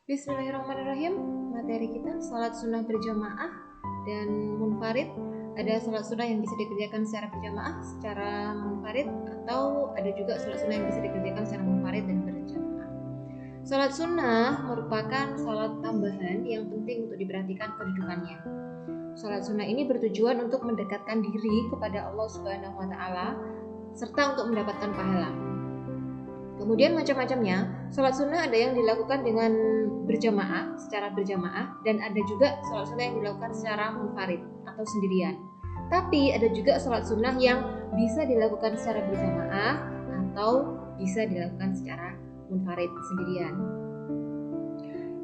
Bismillahirrahmanirrahim. Materi kita salat sunnah berjamaah dan munfarid. Ada salat sunnah yang bisa dikerjakan secara berjamaah, secara munfarid, atau ada juga salat sunnah yang bisa dikerjakan secara munfarid dan berjamaah. Salat sunnah merupakan salat tambahan yang penting untuk diperhatikan kedudukannya. Salat sunnah ini bertujuan untuk mendekatkan diri kepada Allah Subhanahu wa Ta'ala serta untuk mendapatkan pahala. Kemudian macam-macamnya, salat sunnah ada yang dilakukan dengan berjamaah, secara berjamaah, dan ada juga salat sunnah yang dilakukan secara munfarid atau sendirian. Tapi ada juga salat sunnah yang bisa dilakukan secara berjamaah atau bisa dilakukan secara munfarid sendirian.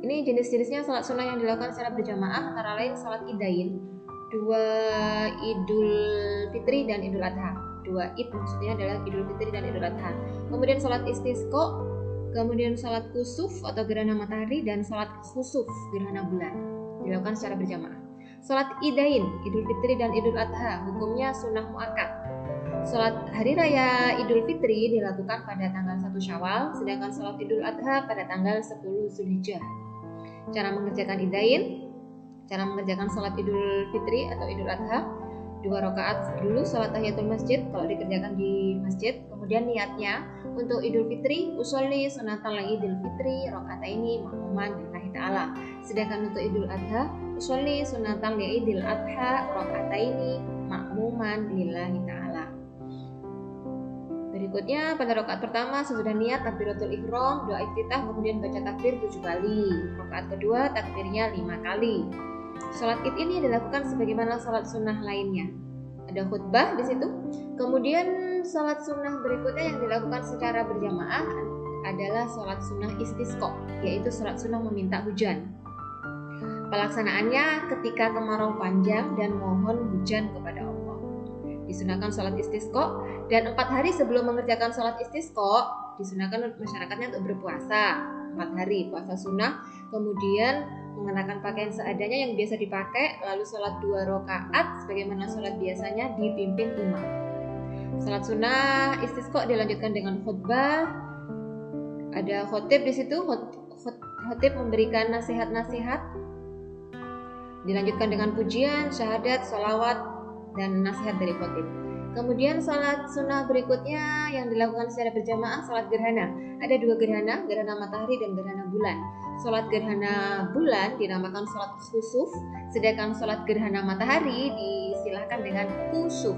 Ini jenis-jenisnya salat sunnah yang dilakukan secara berjamaah antara lain salat idain, dua Idul Fitri dan Idul Adha. Dua id maksudnya adalah Idul Fitri dan Idul Adha. Kemudian salat istisqa, kemudian salat kusuf atau gerhana matahari, dan salat khusuf gerhana bulan dilakukan secara berjamaah. Salat idain, Idul Fitri dan Idul Adha, hukumnya sunnah muakkad. Salat hari raya Idul Fitri dilakukan pada tanggal 1 Syawal, sedangkan salat Idul Adha pada tanggal 10 Zulhijjah. Cara mengerjakan idain, cara mengerjakan salat Idul Fitri atau Idul Adha, 2 rakaat dulu salat tahiyatul masjid kalau dikerjakan di masjid. Kemudian niatnya untuk Idul Fitri usolli sunatan Idul Fitri rakaataini ma'muman lillahi ta'ala. Sedangkan untuk Idul Adha usolli sunatan Idul Adha rakaataini ma'muman lillahi ta'ala. Berikutnya pada rakaat pertama sesudah niat takbiratul ihram, doa iftitah, kemudian baca takbir 7 kali. Rakaat kedua takbirnya 5 kali. Salat Id ini dilakukan sebagaimana salat sunnah lainnya. Ada khutbah di situ. Kemudian salat sunnah berikutnya yang dilakukan secara berjamaah adalah salat sunnah istisqa, yaitu salat sunnah meminta hujan. Pelaksanaannya ketika kemarau panjang dan mohon hujan kepada Allah. Disunahkan salat istisqa, dan 4 hari sebelum mengerjakan salat istisqa disunahkan masyarakatnya untuk berpuasa 4 hari puasa sunnah, kemudian mengenakan pakaian seadanya yang biasa dipakai, lalu sholat 2 rakaat sebagaimana sholat biasanya dipimpin imam. Sholat sunnah istisqa dilanjutkan dengan khutbah. Ada khotib di situ, khotib memberikan nasihat-nasihat. Dilanjutkan dengan pujian, syahadat, sholawat, dan nasihat dari khotib. Kemudian salat sunnah berikutnya yang dilakukan secara berjamaah salat gerhana. Ada 2 gerhana, gerhana matahari dan gerhana bulan. Salat gerhana bulan dinamakan salat khusuf, sedangkan salat gerhana matahari disilahkan dengan kusuf.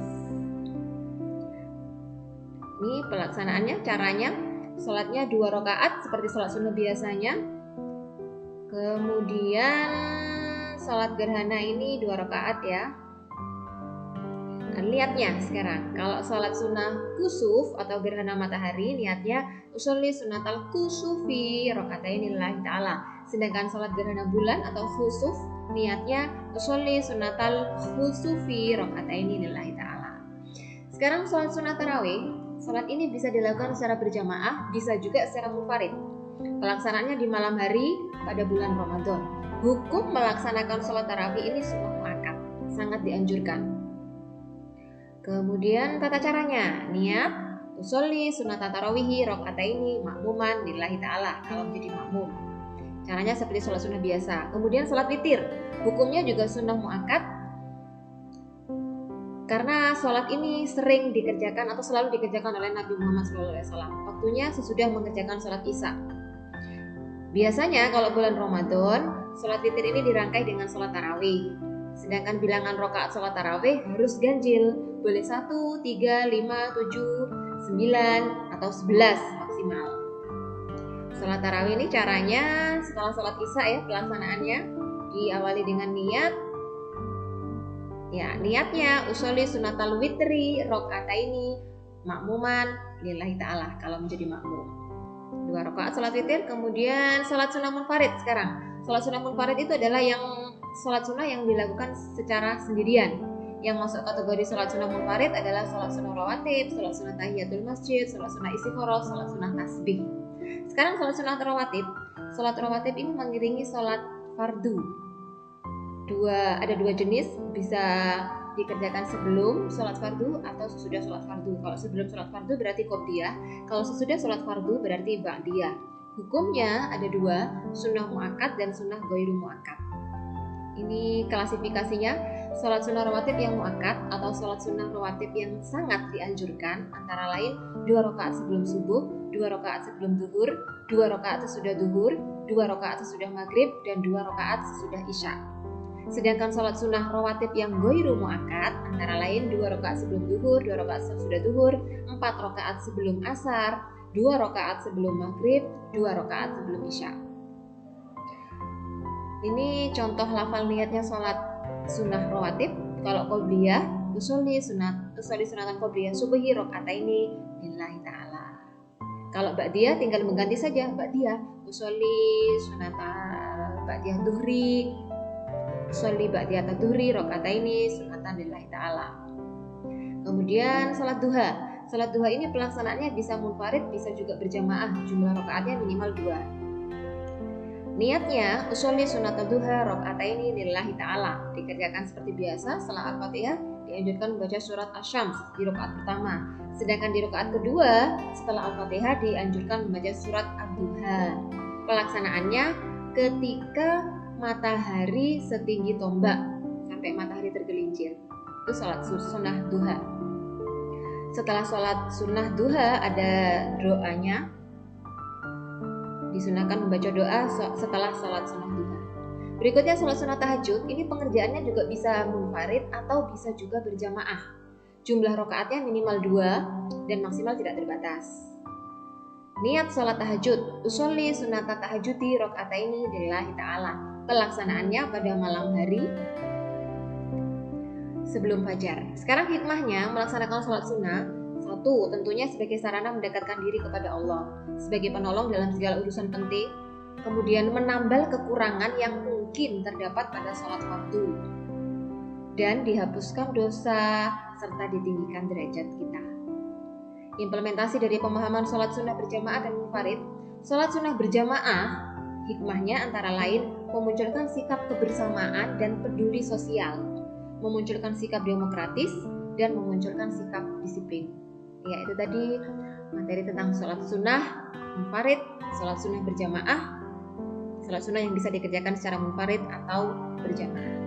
Ini pelaksanaannya, caranya, salatnya 2 rakaat seperti salat sunnah biasanya. Kemudian salat gerhana ini 2 rakaat ya. Niatnya sekarang, kalau sholat sunnah kusuf atau gerhana matahari, niatnya usolli sunnatal kusufi rakaataini lillahi ta'ala. Sedangkan sholat gerhana bulan atau khusuf, niatnya usolli sunnatal khusufi rakaataini lillahi ta'ala. Sekarang sholat sunnah tarawih, sholat ini bisa dilakukan secara berjamaah, bisa juga secara munfarid. Pelaksanaannya di malam hari pada bulan Ramadan. Hukum melaksanakan sholat tarawih ini sunnah muakkad, sangat dianjurkan. Kemudian tata caranya, niat usolli sunata tarawihi rakaataini makmuman lillahi ta'ala kalau menjadi makmum. Caranya seperti sholat sunnah biasa. Kemudian sholat witir, hukumnya juga sunnah muakkad karena sholat ini sering dikerjakan atau selalu dikerjakan oleh Nabi Muhammad SAW. Waktunya sesudah mengerjakan sholat isya. Biasanya kalau bulan Ramadan, sholat witir ini dirangkai dengan sholat tarawih. Sedangkan bilangan rakaat sholat tarawih harus ganjil, boleh 1, 3, 5, 7, 9, atau 11 maksimal. Sholat tarawih ini caranya setelah sholat isya ya, pelaksanaannya diawali dengan niat. Ya, niatnya usolli sunnatal witri rakaataini makmuman lillahi ta'ala kalau menjadi makmum. 2 rakaat sholat witir, kemudian sholat sunnah munfarid sekarang. Sholat sunnah munfarid itu adalah sholat sunnah yang dilakukan secara sendirian. Yang masuk kategori sholat sunnah munfarid adalah sholat sunnah rawatib, sholat sunnah tahiyatul masjid, sholat sunnah istikharah, sholat sunnah tasbih. Sekarang sholat sunnah rawatib. Sholat rawatib ini mengiringi sholat fardu. Ada 2 jenis, bisa dikerjakan sebelum sholat fardu atau sesudah sholat fardu. Kalau sebelum sholat fardu berarti qobliyah, kalau sesudah sholat fardu berarti ba'diyah. Hukumnya ada dua, sunnah muakkad dan sunnah ghairu muakkad. Ini klasifikasinya, sholat sunnah rawatib yang muakkad atau sholat sunnah rawatib yang sangat dianjurkan antara lain 2 rakaat sebelum subuh, 2 rakaat sebelum zuhur, 2 rakaat sesudah zuhur, 2 rakaat sesudah maghrib, dan 2 rakaat sesudah isya. Sedangkan sholat sunnah rawatib yang ghairu muakkad antara lain 2 rakaat sebelum zuhur, 2 rakaat sesudah zuhur, 4 rakaat sebelum asar, 2 rakaat sebelum maghrib, 2 rakaat sebelum isya. Ini contoh lafal niatnya sholat sunnah rawatib. Kalau qobliyah, usolli sunatan qobliyah subhi rakaataini lillahi ta'ala. Kalau ba'diyah tinggal mengganti saja, ba'diyah usolli sunatan ba'diyah duhri, usolli ba'diyah duhri rakaataini sunatan lillahi ta'ala. Kemudian salat duha. Salat duha ini pelaksanaannya bisa munfarid, bisa juga berjamaah. Jumlah rakaatnya minimal 2. Niatnya usolli sunata duha rakaataini lillahi ta'ala, dikerjakan seperti biasa. Setelah Al-Fatihah dianjurkan membaca surat Asy-Syams di rakaat pertama. Sedangkan di rakaat kedua setelah Al-Fatihah dianjurkan membaca surat Ad-Duha. Pelaksanaannya ketika matahari setinggi tombak sampai matahari tergelincir. Itu salat sunnah duha. Setelah salat sunnah duha ada doanya. Disunahkan membaca doa setelah sholat sunnah duha. Berikutnya sholat sunnah tahajud. Ini pengerjaannya juga bisa munfarid atau bisa juga berjamaah. Jumlah rakaatnya minimal 2 dan maksimal tidak terbatas. Niat sholat tahajud, usolli sunata tahajudi rakaataini lillahi ta'ala. Pelaksanaannya pada malam hari sebelum fajar. Sekarang hikmahnya melaksanakan sholat sunnah. 1. Tentunya sebagai sarana mendekatkan diri kepada Allah, sebagai penolong dalam segala urusan penting. Kemudian menambal kekurangan yang mungkin terdapat pada sholat fardu, dan dihapuskan dosa serta ditinggikan derajat kita. Implementasi dari pemahaman sholat sunnah berjamaah dan munfarid. Sholat sunnah berjamaah hikmahnya antara lain memunculkan sikap kebersamaan dan peduli sosial, memunculkan sikap demokratis, dan memunculkan sikap disiplin. Ya, itu tadi materi tentang sholat sunnah munfarid, sholat sunnah berjamaah, sholat sunnah yang bisa dikerjakan secara munfarid atau berjamaah.